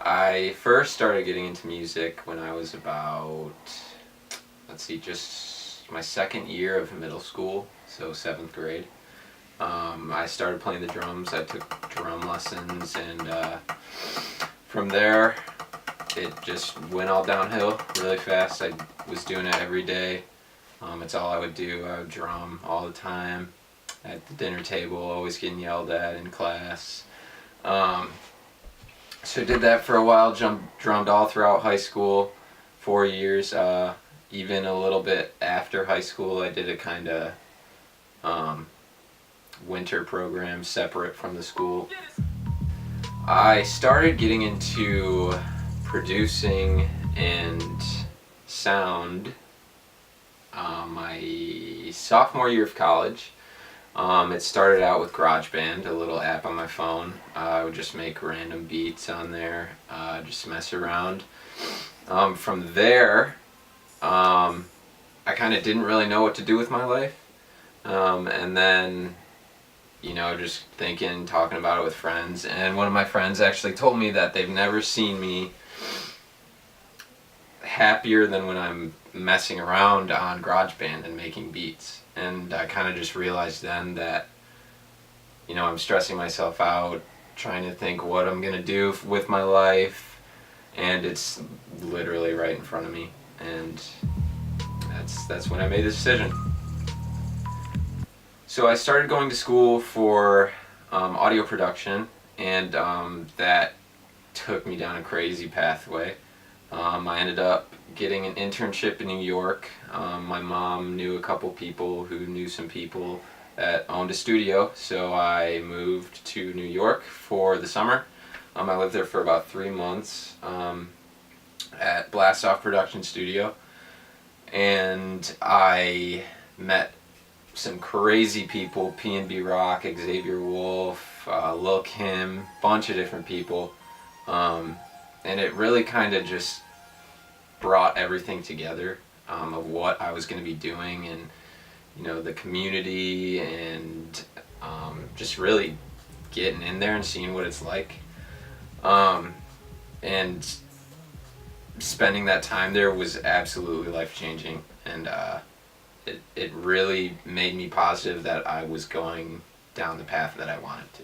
I first started getting into music when I was about, just my second year of middle school, so 7th grade. I started playing the drums. I took drum lessons, and from there, it just went all downhill really fast. I was doing it every day. It's all I would do. I would drum all the time at the dinner table, always getting yelled at in class. Um, so I did that for a while. Drummed all throughout high school, 4 years. Even a little bit after high school, I did a kind of winter program separate from the school. I started getting into producing and sound my sophomore year of college. It started out with GarageBand, a little app on my phone. I would just make random beats on there, just mess around. From there, I kind of didn't really know what to do with my life. And then, just thinking, talking about it with friends. And one of my friends actually told me that they've never seen me happier than when I'm messing around on GarageBand and making beats. And I kind of just realized then that, I'm stressing myself out, trying to think what I'm going to do with my life, and it's literally right in front of me. And that's when I made the decision. So I started going to school for audio production, and that took me down a crazy pathway. I ended up getting an internship in New York. My mom knew a couple people who knew some people that owned a studio, so I moved to New York for the summer. I lived there for about 3 months at Blast Off Production Studio, and I met some crazy people: PNB Rock, Xavier Wolf, Lil Kim, bunch of different people. And it really kind of just brought everything together of what I was going to be doing, and the community, and just really getting in there and seeing what it's like, and spending that time there was absolutely life-changing, and it really made me positive that I was going down the path that I wanted to.